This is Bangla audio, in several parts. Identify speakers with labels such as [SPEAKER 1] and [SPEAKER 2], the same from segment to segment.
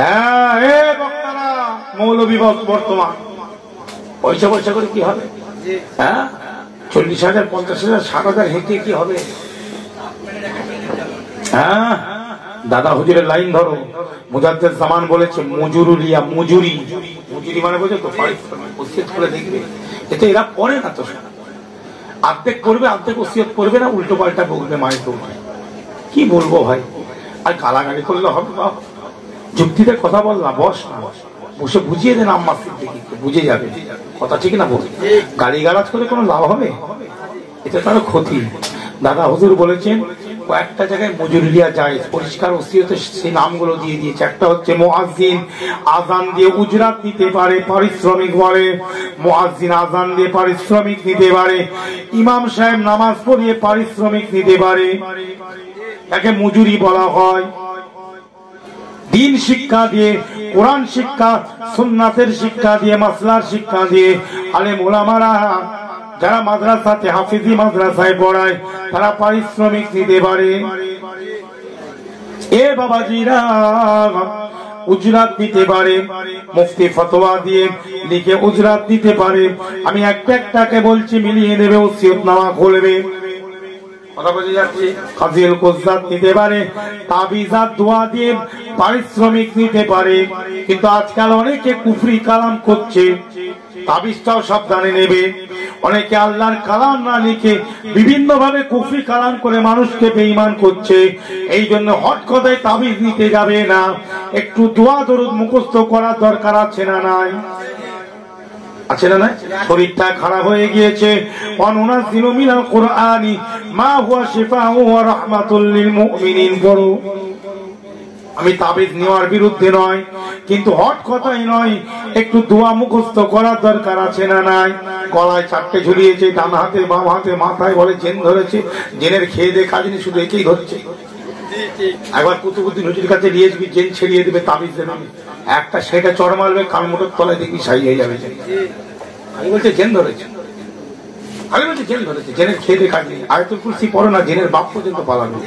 [SPEAKER 1] হ্যাঁ, এ বক্তারা মৌলবী বর্তমান পয়সা পয়সা করে কি হবে? হ্যাঁ, 40,000, 50,000, 60,000 হেঁটে কি হবে? হ্যাঁ, দাদা হুজুরের লাইন ধরো। মুজাদ্দেদ জামান বলেছে মজুরুলিয়া, মজুরি মানে বোঝো তো, ওসিয়ত করে দেখবে। এতে এরা পড়ে না তো, অর্ধেক করবে, অর্ধেক ওসিয়ত করবে না, উল্টো পাল্টা বলবে মায়ের তো। কি বলবো ভাই, আর গালাগালি করলে হবে? যুক্তিতে কথা বললাম, বস না, বসে বুঝিয়ে দেন আম্মা সিদ্দিকীকে, বুঝে যাবে কথা, ঠিক না? বল, গালিগালাজ করে কোনো লাভ হবে? এটা তার ক্ষতি। দাদা হুজুর বলেছেন কয়েকটা জায়গায় মজুরিয়া যায়, পরিষ্কার ওসিয়তে সেই নামগুলো দিয়ে দিয়েছে। একটা হচ্ছে মুয়াজ্জিন, আযান দিয়ে উজরাত নিতে পারে, পারিশ্রমিক বলে। মুয়াজ্জিন আযান দিয়ে পারিশ্রমিক নিতে পারে, ইমাম সাহেব নামাজ পড়িয়ে পারিশ্রমিক নিতে পারে, একে মজুরি বলা হয়। দিন শিক্ষা দিয়ে, কোরআন শিক্ষা, সুন্নাতের শিক্ষা দিয়ে, মাসলার শিক্ষা দিয়ে আলেম ওলামারা যারা মাদ্রাসাতে হাফিজি মাদ্রাসায় পড়ায় তারা পারিশ্রমিক নিতে পারে। এ বাবাজিরা উজরাত নিতে পারে, মুফতি ফতোয়া দিয়ে লিখে উজরাত নিতে পারে। আমি একটা একটাকে বলছি, মিলিয়ে নেবে, ওসিয়তনামা খুলবে। কথা বুঝে যাচ্ছে? কাজিল কুজ্জাত নিতে পারে, তাবিজাত দোয়া দিয়ে পারিশ্রমিক নিতে পারে। কিন্তু আজকাল অনেকে কুফরি কালাম করছে, তাবিজটাও সাবধানে নেবে। অনেকে আল্লাহর কালাম না লিখে বিভিন্ন ভাবে কুফরি কালাম করে মানুষকে বেঈমান করছে। এই জন্য হট কথায় তাবিজ নিতে যাবে না, একটু দোয়া দরুদ মুখস্থ করার দরকার আছে না নাই? আছে না নাই? শরীরটা খারাপ হয়ে গিয়েছে, ওয়ানুনাজ্জিলু মিনাল কুরআনি মা হুয়া শিফাউ ওয়া রাহমাতুল লিল মুমিনিন বড়। আমি তাবিজ নেওয়ার বিরুদ্ধে নয়, কিন্তু হট কথাই নয়, একটু দোয়া মুখস্থ করার দরকার আছে না নাই? গলায় 4টে ঝুলিয়েছে, ডান হাতে বাম হাতে, মাথায় বলে জেন ধরেছে। জেনের খেয়ে দিয়ে কাজ নেই, শুধু একেই ধরছে। একবার কুতুবুদ্দিন হুজুর কাছে নিয়ে যাবি, জেন ছেড়িয়ে দেবে, তাবিজ দেবে একটা, সেটা চড় মারবে, কান মোটর তলায় দেখবি সাই হয়ে যাবে। আমি বলছে জেন ধরেছে, আমি বলছি জেন ধরেছে, জেনের খেয়ে দিয়ে কাজ নেই। আয়াতুল কুরসি পড়ো না, জেনের বাপ পর্যন্ত পালানো।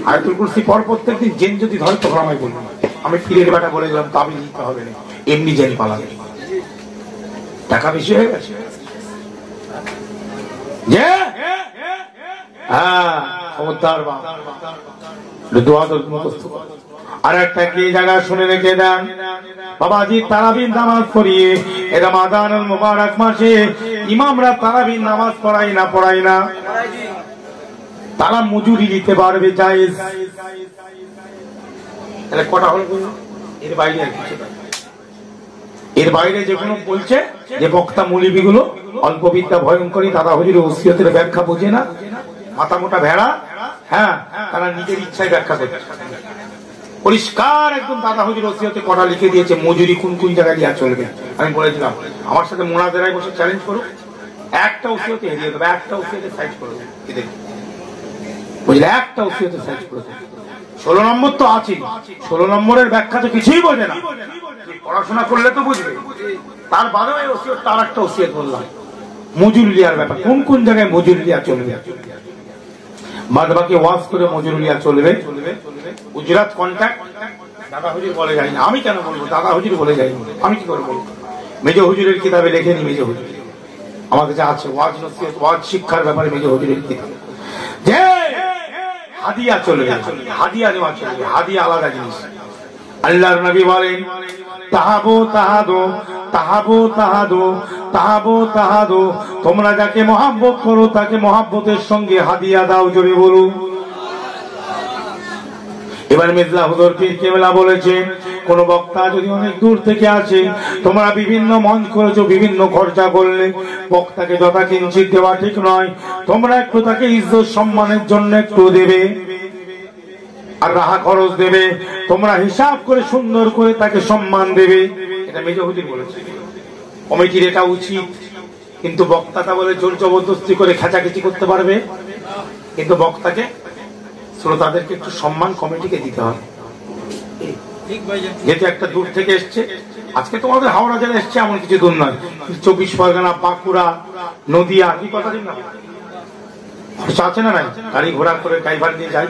[SPEAKER 1] আয়াতুল কুরসি পর প্রত্যেকদিন জেন যদি ধরে তখন আমায় বলবো, আমি ফিরের বেটা বলে গেলাম তাবিজ দিতে হবে না, এমনি জেন পালাবে। টাকা বেশি হয়ে গেছে। হ্যাঁ, খবরদার দোয়া দরুদ মুখস্থ। আর একটা কি জায়গা শুনে রেখে দেন বাবাজি, তারাবির নামাজ পড়িয়ে রমাদানুল মুবারক মাসে ইমামরা তারাবির নামাজ পড়াই না, তারা মজুরি দিতে পারবে, জায়েজ। তাহলে কটা হল? এর বাইরে আর কিছু, এর বাইরে যেগুলো বলছে যে বক্তা মৌলবী গুলো অল্প বিদ্যা ভয়ঙ্করী, দাদা হুজুরের ওসিয়তের ব্যাখ্যা বোঝে না, মাথা মোটা ভেড়া। হ্যাঁ, তারা নিজের ইচ্ছায় ব্যাখ্যা করছে। পরিষ্কার একদম দাদা হুজুর ওসিয়তে কটা লিখে দিয়েছে, মজুরি কোন কোন জায়গায় দেওয়া চলবে। আমি বলেছিলাম আমার সাথে মোনাজারায় বসে চ্যালেঞ্জ করো, একটা ওসিয়তে হেরিয়ে দেবে, একটা ওসিয়তে সাইজ করে দেবে, বুঝলে? একটা ওসিয়তে সাইজ করে দেবে। 16 নম্বর তো আছে, 16 নম্বরের ব্যাখ্যা তো কিছুই বোঝে না, পড়াশোনা করলে তো বুঝবে। তার বাদেও এই ওসিয়ত, তার একটা ওসিয়ত বললাম মজুরি লিয়ার ব্যাপার, কোন কোন জায়গায় মজুরি লিয়া চলবে, বাদ বাকি ওয়াজ করে মজুরি লিয়া চলবে। উজরাত কন্ট্রাক্ট দাদা হুজুর বলে যায়নি, আমি কেন বলবো? দাদা হুজুর বলে যায়নি, আমি কি করে বলবো? মেজো হুজুরের কিতাবে লেখেনি, মেজো হুজুর আমার কাছে আছে, ওয়াজ নসিহত, ওয়াজ শিক্ষার ব্যাপারে মেজো হুজুরের কিতাব। যে হাদিয়া চলবে, হাদিয়া নেওয়া চলবে, হাদিয়া আলাদা জিনিস। আল্লাহর নবী বলেন তাহাবু তাহাদু, তাহাবু তাহাদু, তাহাবু তাহাদু, তোমরা যাকে মহব্বত করো তাকে মহব্বতের সঙ্গে হাদিয়া দাও, জোরে বলো। এবার মির্জা হুজুর পীর কেবলা বলেছে, কোন বক্তা যদি অনেক দূর থেকে আসে, তোমরা বিভিন্ন মঞ্চ করেছো, বিভিন্ন খরচা করলে, বক্তাকে যথা কিঞ্চিত দেওয়া ঠিক নয়। তোমরা একটু তাকে ইজ্জত সম্মানের জন্য একটু দেবে, আর রাহা খরচ দেবে। তোমরা হিসাব করে সুন্দর করে তাকে সম্মান দেবে। এটা মেজো হুজুর বলেছে। কমিটির এটা উচিত, কিন্তু বক্তাটা বলে জোর জবরদস্তি করে খেচাখেচি করতে পারবে, কিন্তু বক্তাকে, শ্রোতাদেরকে একটু সম্মান কমিটিকে দিতে হবে। যেহেতু একটা দূর থেকে এসছে, আজকে তোমাদের হাওড়া জেলা এসছে এমন কিছু দূর নয়, 24 পরগনা, বাঁকুড়া, নদিয়া, কি কথা দিন না আছে না নাই? গাড়ি ঘোড়া করে ড্রাইভার নিয়ে যায়,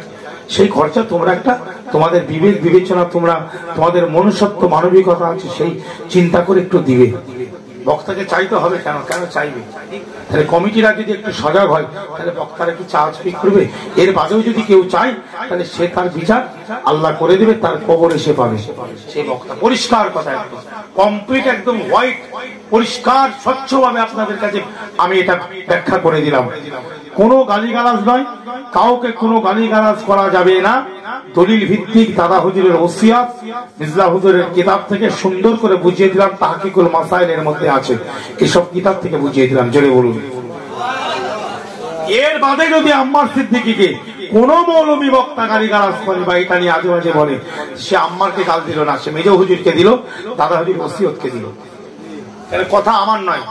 [SPEAKER 1] সেই খরচা তোমরা একটা তোমাদের বিবেক বিবেচনা, তোমরা তোমাদের মনুষ্যত্ব মানবিকতা আছে, সেই চিন্তা করে একটু দিবে। বক্তাকে চাইতে হবে কেন? কেন চাইবে? তাহলে কমিটিরা যদি একটু সজাগ হয় তাহলে বক্তারা কি চা স্পিক করবে? এর বাদেও যদি কেউ চায় তাহলে সে তার বিচার আল্লাহ করে দেবে, তার কবরে সে পাবে। সেই বক্তা পরিষ্কার কথা, একদম কমপ্লিট, একদম হোয়াইট, পরিষ্কার স্বচ্ছভাবে আপনাদের কাছে আমি এটা ব্যাখ্যা করে দিলাম। কোনো গালিগালাজ নয়, কাউকে কোনো গালিগালাজ করা যাবে না। দলিল ভিত্তিক দাদা হুজুরের ওসিয়াত মির্জা হুজুরের কিতাব থেকে সুন্দর করে বুঝিয়ে দিলাম। তাহকিকুল মাসাইলের মধ্যে আছে, এসব কিতাব থেকে বুঝিয়ে দিলাম। জোরে বলুন। এর বাদে যদি আম্মার সিদ্দিকীকে কোন মৌলবী বক্তা গালিগালাজ করে বা এটা নিয়ে আজে বাজে বলে, সে আম্মারকে গাল দিল না, সে মেজো হুজুরকে দিল, দাদা হুজুর ওসিয়তকে দিল। কথা আমার নয়,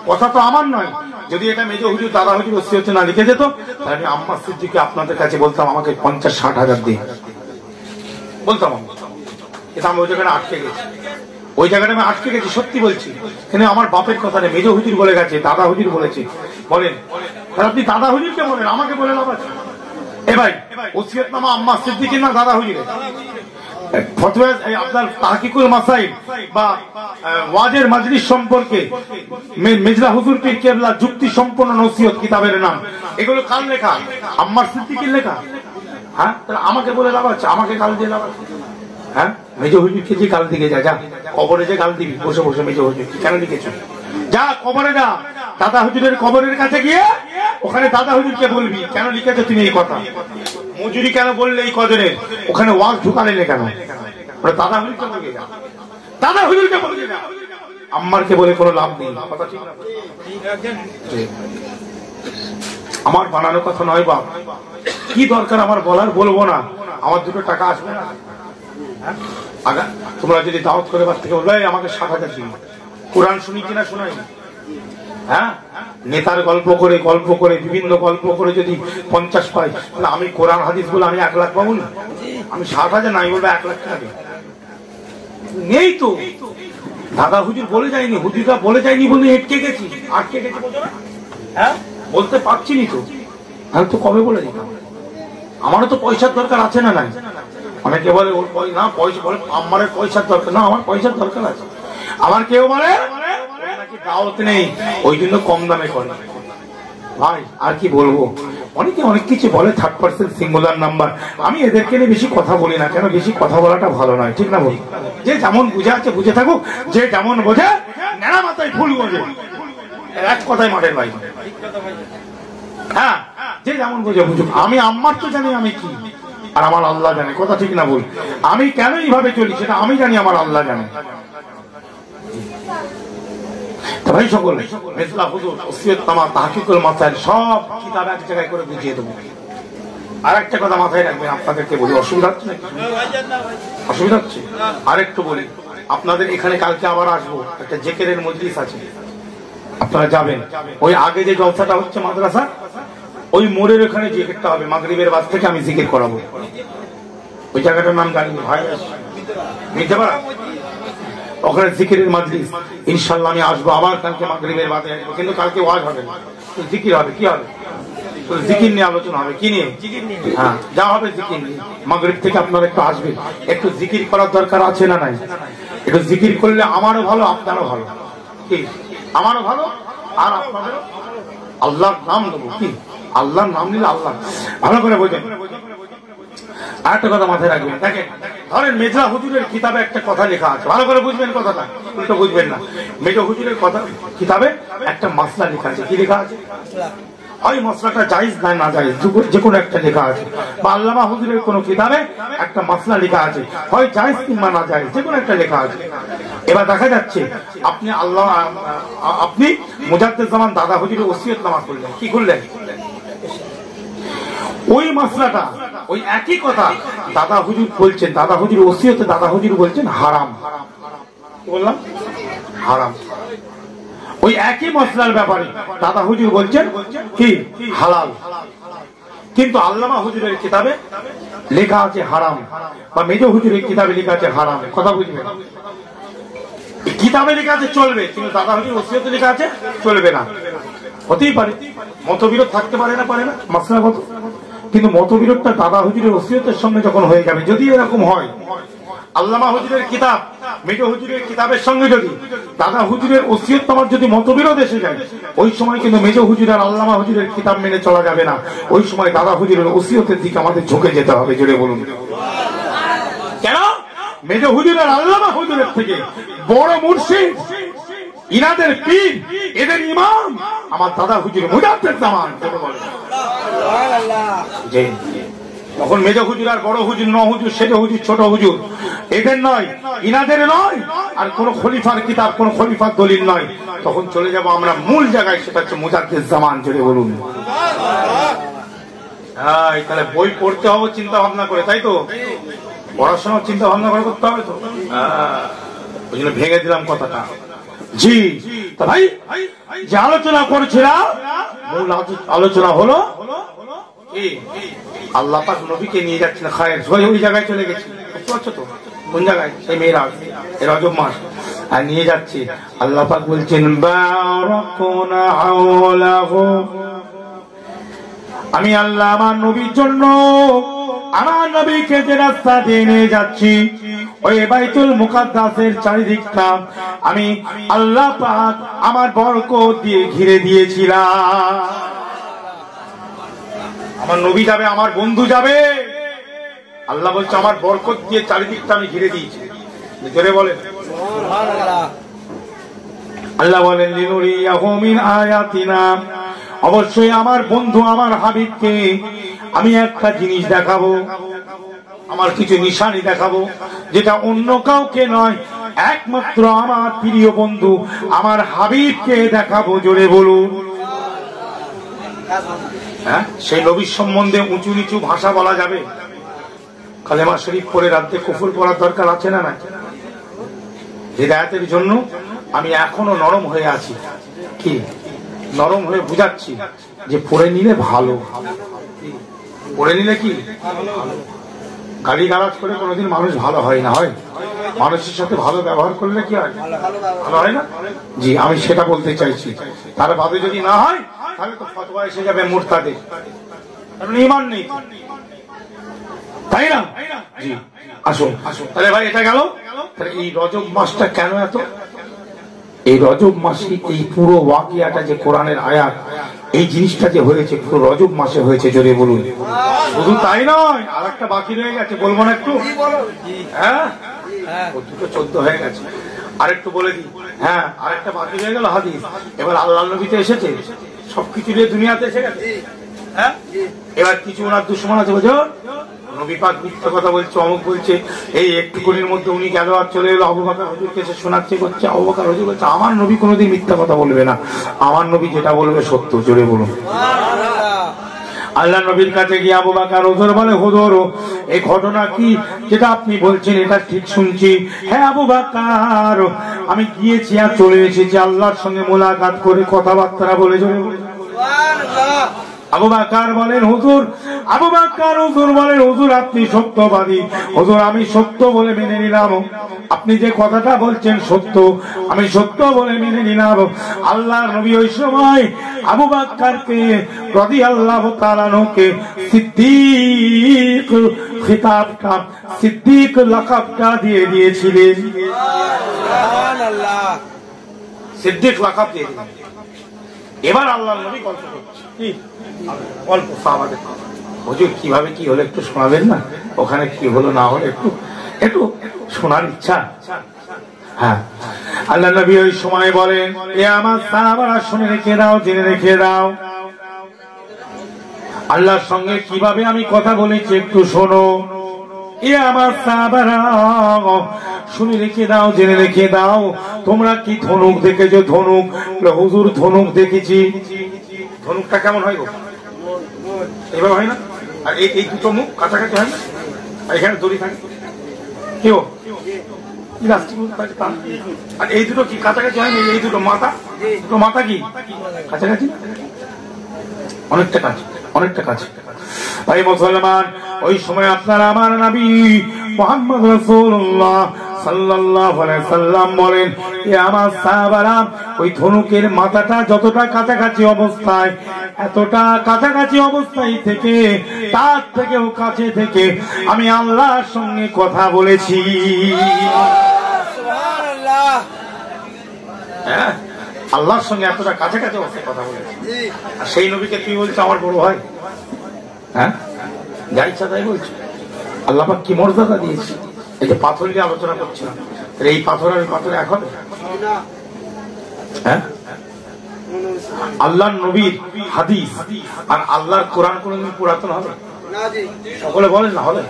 [SPEAKER 1] কথা তো আমার নয়। যদি এটা মেজো হুজুর দাদা হুজুর ওসিয়তে না লিখে যেত তাহলে আমি আম্মার সিদ্দিককে আপনাদের কাছে বলতাম আমাকে 50-60 হাজার দিন বলতাম। এটা আমি ওই জায়গাটা আটকে গেছি, ওই জায়গাটা আমি আটকে গেছি, সত্যি বলছি। কিন্তু আমার বাপের কথা নেই, মেজো হুজুর বলে গেছে, দাদা হুজুর বলেছে, বলেন আপনি দাদা হুজুরকে বলেন, আমাকে বলে লাভ আছে? এ ভাই, ওসিয়তনামা আম্মার সিদ্দিকীর না দাদা হুজুরের? ফতোয়া আপনার তাহকিকুল মাসাইল বা ওয়াজের মাজলিস সম্পর্কে মির্জা হুজুর পীর কেবলা যুক্তি সম্পন্ন নসিহত কিতাবের নাম, এগুলো কার লেখা? আম্মার সিদ্দিকীর লেখা। হ্যাঁ, তাহলে আমাকে বলে লাভ আছে? আমাকে গাল দিয়ে লাভ আছে? হ্যাঁ, মেজো হুজুরকে যে গাল দিকে যা, কবরে যে গাল দিবি বসে বসে, মেজো হুজুর কেন লিখেছ? যা কবরে যা, দাদা হুজুরের কবরের কাছে গিয়ে ওখানে দাদা হুজুরকে বলবি কেন লিখেছো তুমি এই কথা। মজুরি কেন বললে এই কদরের, ওখানে ওয়াজ ঢুকালে কেন? দাদা হুজুরকে বলবে যা, দাদা হুজুরকে বলবে যা, আম্মারকে বলে কোনো লাভ নেই। কথা ঠিক না? আমার বানানো কথা নয় বাপ, কি দরকার আমার বলার বলবো না, আমার দুটো টাকা আসবে না? আগা তোমরা যদি দাওয়াত করে বাদ থেকে বলবে আমাকে 60 হাজার দিন, কোরআন শুনি কিনা শোনাই? হ্যাঁ, নেতার গল্প করে বিভিন্ন গল্প করে যদি 50 পাই, তাহলে আমি কোরআন হাদিস বলে আমি 1 লাখ পাবো না? আমি 60 হাজার নাই বলবো 1 লাখ টাকা নেই তো। দাদা হুজুর বলে যায়নি, হুজুররা বলে যায়নি বলে আটকে গেছি। হ্যাঁ, বলতে পারছি নি তো, আমি তো কবে বলে দিতাম। আমারও তো পয়সার দরকার আছে না নাই? অনেকে বলে না পয়সা, বলে আমার পয়সার দরকার না, আমার পয়সার দরকার আছে। আমার কেউ বলে নাকি দাওয়াত নেই, ওই জন্য কম দামে করে। ভাই আর কি বলবো, অনেকে অনেক কিছু বলে, 3rd পারসন সিঙ্গুলার নাম্বার। আমি এদেরকে নিয়ে বেশি কথা বলি না, কেন বেশি কথা বলাটা ভালো নয়, ঠিক না বলি? যে যেমন বুঝে আছে বুঝে থাকুক, যে যেমন বোঝে নেড়া মাথায় ফুল বোঝে, এক কথায় মাঠের ভাই। হ্যাঁ, যে যেমন বোঝে বুঝুক। আমি আম্মার তো জানি আমি কি, আর আমার আল্লাহ জানে। কথা ঠিক না বল? আমি কেন এইভাবে চলি সেটা আমি জানি, আমার আল্লাহ জানে। ভাই সকল মির্জা হুজুর ওসিয়তনামা তাহকিকুল মাসাইল সব কিতাব এক জায়গায় করে বুঝিয়ে দেবো। আর একটা কথা মাথায় রাখবেন, আপনাদেরকে বলি, অসুবিধা হচ্ছে নাকি? অসুবিধা হচ্ছে? আরেকটু বলি, আপনাদের এখানে কালকে আবার আসবো, একটা জিকিরের মজলিস আছে, আপনারা যাবেন। ওই আগে যে জলসাটা হচ্ছে মাদ্রাসা, ওই মোড়ের ওখানে জিকিরটা হবে, মাগরিবের বাস থেকে আমি জিকির করাবো। ওই জায়গাটার নাম জানি ভাই, মিথ্যাপাড়া, ওখানে জিকিরের মজলিস। ইনশাআল্লাহ আমি আসবো আবার কালকে মাগরিবের বাদে আসবো, কিন্তু কালকে ওয়াজ হবে না, জিকির হবে। কি হবে? জিকির নিয়ে আলোচনা হবে। কি নিয়ে? হ্যাঁ, যা হবে জিকির নিয়ে। মাগরিব থেকে আপনারা একটু আসবেন, একটু জিকির করার দরকার আছে না নাই? একটু জিকির করলে আমারও ভালো, আপনারও ভালো। কি? আমারও ভালো আর আপনাদেরও। আল্লাহর নাম নেবো, কি আল্লাহর নাম নিলে আল্লাহ। ভালো করে বোঝেন। আর একটা কথা মাথায় রাখবেন, দেখেন, ধরেন মির্জা হুজুরের কিতাবে একটা কথা লেখা আছে, ভালো করে বুঝবেন কথাটা, উল্টো বুঝবেন না। মির্জা হুজুরের কথা কিতাবে একটা মাসলা লেখা আছে। কি লেখা আছে? ওই মাসলাটা জায়েজ না না জায়েজ, যে কোনো একটা লেখা আছে। বা আল্লামা হুজুরের কোন কিতাবে একটা মাসলা লেখা আছে, হয় জায়েজ কিংবা না জায়েজ, যে কোনো একটা লেখা আছে। এবার দেখা যাচ্ছে আপনি মুজাদ্দেদ জামান দাদা হুজুরের ওসিয়তনামা করলেন। কি করলেন? ওই মাসলাটা, ওই একই কথা দাদা হুজুর বলছেন, দাদা হুজুর ওসিয়তে দাদা হুজুর বলছেন হারাম। কি বললাম? হারাম। ওই একই মশলার ব্যাপারে দাদা হুজুর বলছেন কি হালাল, কিন্তু আল্লামা হুজুরের কিতাবে লেখা আছে হারাম, বা মেজো হুজুরের কিতাবে লেখা আছে হারাম। কথা বুঝবেন? কিতাবে লেখা আছে চলবে, কিন্তু দাদা হুজুর ওসিয়তে লেখা আছে চলবে না। হতেই পারে, মতবিরোধ থাকতে পারে না, পারে না, মশলা কত। কিন্তু মতবিরোধটা দাদা হুজুরের ওসিয়তের সঙ্গে যখন হয়ে যাবে, যদি এরকম হয় আল্লামা হুজুরের কিতাব মেজো হুজুরের কিতাবের সঙ্গে যদি দাদা হুজুরের ওসিয়ত আমার যদি মতবিরোধ এসে যায়, ওই সময় কিন্তু মেজো হুজুর আর আল্লামা হুজুরের কিতাব মেনে চলা যাবে না। ওই সময় দাদা হুজুরের ওসিয়তের দিকে আমাদের ঝুঁকে যেতে হবে। জোরে বলুন কেন? মেজো হুজুর আর আল্লামা হুজুরের থেকে বড় মুর্শিদ, ইনাদের পীর, এদের ইমাম আমার দাদা হুজুর মুজাদ্দেদ জামান। তখন মেজো হুজুর আর বড় হুজুর, ন হুজুর, সেজো হুজুর, ছোট হুজুর, এদের নয়, ইনাদের নয়, আর কোন খলিফার কিতাব, কোন খলিফার দলিল নয়। তখন চলে যাব আমরা মূল জায়গায়, সেটা হচ্ছে মুজাদ্দেদ জামান। জোরে বলুন। হ্যাঁ, তাহলে বই পড়তে হবে চিন্তা ভাবনা করে, তাই তো? পড়াশোনার চিন্তা ভাবনা করে করতে হবে তো। ওই জন্য ভেঙে দিলাম কথাটা। জি, তা ভাই যে আলোচনা করছিলাম, মূল আলোচনা হলো আল্লাহ পাক নবীকে নিয়ে যাচ্ছেন খায়ের, ওই জায়গায় চলে গেছি, বুঝতে পারছো তো কোন জায়গায়? সেই মেয়েরাজ, এই রজব মাস, আর নিয়ে যাচ্ছি। আল্লাহ পাক বলছেন বারাকুনা হাওলাহু, আমি আল্লাহ আমার নবীর জন্য আমার নবীকে যে রাস্তা দিয়ে নিয়ে যাচ্ছি, ওই বাইতুল মুকাদ্দাসের চারিদিকটা আমি আল্লাহ পাক আমার বরকত দিয়ে ঘিরে দিয়েছিলাম। আমার নবী যাবে, আমার বন্ধু যাবে, আল্লাহ বলছে আমার বরকত দিয়ে চারিদিকটা আমি ঘিরে দিয়েছি। জোরে বলেন আল্লাহ বলেন লিনুরিয়াহু মিন আয়াতিনা, অবশ্যই আমার বন্ধু আমার হাবিবকে আমি একটা জিনিস দেখাবো, আমার কিছু নিশানি দেখাবো, যেটা অন্য কাউকে নয়, একমাত্র আমার প্রিয় বন্ধু আমার হাবিবকে দেখাবো। জোরে বলুন। হ্যাঁ, সেই নবীর সম্বন্ধে উঁচু নিচু ভাষা বলা যাবে? কালেমা শরীফ পড়ে রাতে কুফর পড়ার দরকার আছে না? না। হিদায়াতের জন্য আমি এখনো নরম হয়ে আছি। কি নরম হয়ে বুঝাচ্ছি যে পড়ে নিলে ভালো, পড়ে নিলে কি গালি গালাজ করে কোনোদিন মানুষ ভালো হয় না? হয়। মানুষের সাথে ভালো ব্যবহার করলে কি হয়? ভালো হয় না? জি, আমি সেটা বলতে চাইছি। তার বাদে যদি না হয় তাহলে তো ফতোয়া এসে যাবে মুরতাদের, কারণ ঈমান নেই, তাই না? জি, আসুন আসুন। তাহলে ভাই এটা গেল। তাহলে এই রজব মাসটা কেন এত? এই রজব মাসে এই পুরো ওয়াকিয়াটা যে কোরআনের আয়াত, এই জিনিসটা যে হয়েছে পুরো রজব মাসে হয়েছে। জোরে বলুন। শুধু তাই নয়, আর একটা বাকি রয়ে গেছে, বলবো না একটু? হ্যাঁ, 14 হয়ে গেছে, আরেকটু বলে দিই। হ্যাঁ, আরেকটা বাকি রয়ে গেল হাদিস। এবার আল্লাহ নবীতে এসেছে, সবকিছু নিয়ে দুনিয়াতে এসে গেছে। হ্যাঁ, এবার কিছু ওনার দুশ্মন আছে, বুঝো, নবী পাক মিথ্যা কথা বলছে, অমুক বলছে, এই একটুকুনির মধ্যে উনি গেল আর চলে এলো আবু বকর হুজুরকে এসে শোনাচ্ছে করছে। আবু বকর হুজুর বলছে আমার নবী কোনোদিন মিথ্যা কথা বলবে না, আমার নবী যেটা বলবে সত্য। জোরে বলুন। আল্লাহ নবীর কাছে গিয়ে আবু বকর হুজুর বলে, হুজুর এই ঘটনা কি যেটা আপনি বলছেন এটা ঠিক শুনছি? হ্যাঁ আবু বকর, আমি গিয়েছি আর চলে এসেছি আল্লাহর সঙ্গে মোলাকাত করে কথাবার্তা বলে। জোরে বলুন। আবু বকর বলেন হুজুর, আবু বকর হুজুর বলেন হুজুর আপনি সত্যবাদী। হুজুর আমি সত্য বলে মেনে নিলাম, আপনি যে কথাটা বলছেন সত্য, আমি সত্য বলে মেনে নিলাম। আল্লাহর নবী ওই সময় আবু বকরকে রাদিয়াল্লাহু তাআলা আনহুকে সিদ্দিক খিতাবটা, সিদ্দিক লাকাবটা দিয়ে দিয়েছিলেন। সুবহানাল্লাহ, সিদ্দিক লাকাব দিয়ে দিলেন। এবার আল্লাহর নবী গল্প করছে, কি গল্প? আমাদের হুজুর কিভাবে কি হলো একটু শোনাবেন না? ওখানে কি হলো না হলো একটু একটু শোনার ইচ্ছা। হ্যাঁ, আল্লাহ নবী ওই সময় বলেন, এ আমার সাহাবারা শুনে রেখে দাও, জেনে রেখে দাও, আল্লাহর সঙ্গে কিভাবে আমি কথা বলেছি একটু শোনো। এ আমার সাহাবারা শুনে রেখে দাও, জেনে রেখে দাও, তোমরা কি ধনুক দেখেছো? ধনুক? হুজুর ধনুক দেখেছি। ধনুকটা কেমন হয় গো? এভাবে হয় না? আর এই দুটো মুখ কাছাকাছি হয় না? এখানে দড়ি থাকে, কেউ আর এই দুটো কি কাছাকাছি হয় না? এই দুটো মাথা, দুটো মাথা কি কাছাকাছি? অনেকটা কাছে, অনেকটা কাছে। ভাই মুসলমান, ওই সময় আপনারা আমার নবী মুহাম্মদ রাসূলুল্লাহ সাল্লাল্লাহু আলাইহি সাল্লাম বলেন, এ আমার সাহাবারা ওই ধনুকের মাথাটা যতটা কাছাকাছি অবস্থায়, এতটা কাছাকাছি অবস্থায় থেকে তার থেকেও কাছে থেকে আমি আল্লাহর সঙ্গে কথা বলেছি। হ্যাঁ, আল্লাহর সঙ্গে এতটা কাছে কাছে কথা বলেছি। আর সেই নবীকে তুই বলছো আমার বড় ভাই? হ্যাঁ, যা ইচ্ছা তাই বলছো। আল্লাহ পাক কি মর্যাদা দিয়েছে। এই যে পাথর নিয়ে আলোচনা করছিলাম, এই পাথর আর পাথর এখন, হ্যাঁ, আল্লাহর নবীর হাদিস আর আল্লাহর কোরআন কোনদিন পুরাতন হবে? সকলে বলেন না হবে?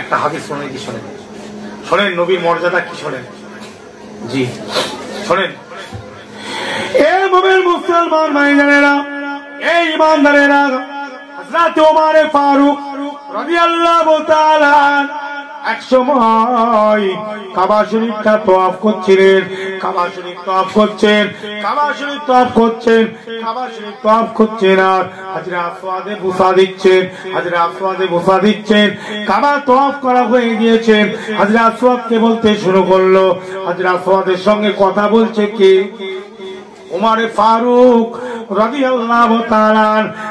[SPEAKER 1] একটা হাদিস শোনেন, কি শোনেন? শোনেন নবীর মর্যাদা কি শোনেন। জি শোনেন, এ মুমিন মুসলমান ভাইজানেরা, এই ইমানদারেরা, হযরত ওমর ফারুক রাদিয়াল্লাহু তাআলা এক সময় কাবা শরীফটা তওয়াফ করছিলেন। কাবা শরীফ তওয়াফ করছেন, কাবা শরীফ তওয়াফ করছেন, কাবা শরীফ তওয়াফ করছেন আর হাজরে আসওয়াদে বুসা দিচ্ছেন, হাজরে আসওয়াদে বুসা দিচ্ছেন। কাবা তওয়াফ করা হয়ে গিয়েছে, হাজরে আসওয়াদকে বলতে শুরু করলো। হাজরে আসওয়াদের সঙ্গে কথা বলছে কে? ওমর ফারুক রাদিয়াল্লাহু তাআলা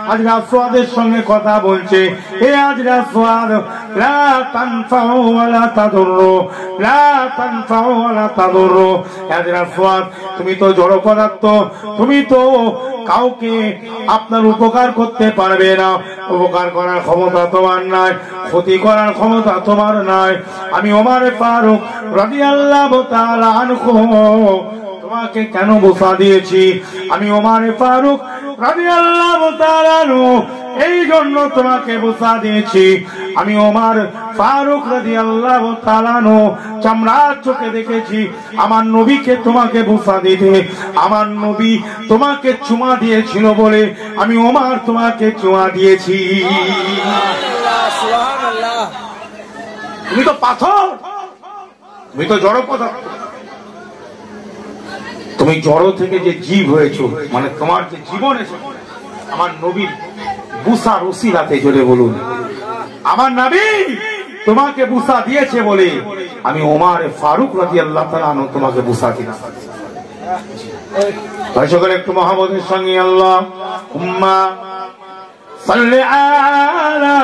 [SPEAKER 1] হাজরে আসওয়াদের সঙ্গে কথা বলছে। হে হাজরে আসওয়াদ, লা তানফাউ ওয়া লা তাদুররু, লা তানফাউ ওয়া লা তাদুররু। হাজরে আসওয়াদ, তুমি তো জড় পদার্থ, তুমি তো কাউকে আপনার উপকার করতে পারবে না। উপকার করার ক্ষমতা তোমার নাই, ক্ষতি করার ক্ষমতা তোমার নাই। আমি ওমর ফারুক রাদিয়াল্লাহু তাআলা আনহু তোমাকে কেন বুসা দিয়েছি? আমি ওমর ফারুক রাদিয়াল্লাহু তাআলা আনহু এই জন্য তোমাকে বুসা দিয়েছি। আমি ওমর ফারুক রাদিয়াল্লাহু তাআলা আনহু চামড়ার চোখে দেখেছি আমার নবীকে তোমাকে বুসা দিতে। আমার নবী তোমাকে চুমা দিয়েছিল বলে আমি ওমর তোমাকে চুমা দিয়েছি। তুমি তো পাথর, তুমি তো জড় পদার্থ, তুমি জড় থেকে যে জীব হয়েছ, মানে তোমার যে জীবন এসেছে আমার নবীর বুসার ওসিলাতে, জোরে বলুন আমার নবী তোমাকে বুসা দিয়েছে বলে আমি ওমর ফারুক রাদিয়াল্লাহু তাআলা আনহু তোমাকে বুসা দিলাম। তাই সকলে একটু মুহাম্মদের সঙ্গে আল্লাহুম্মা সাল্লি আলা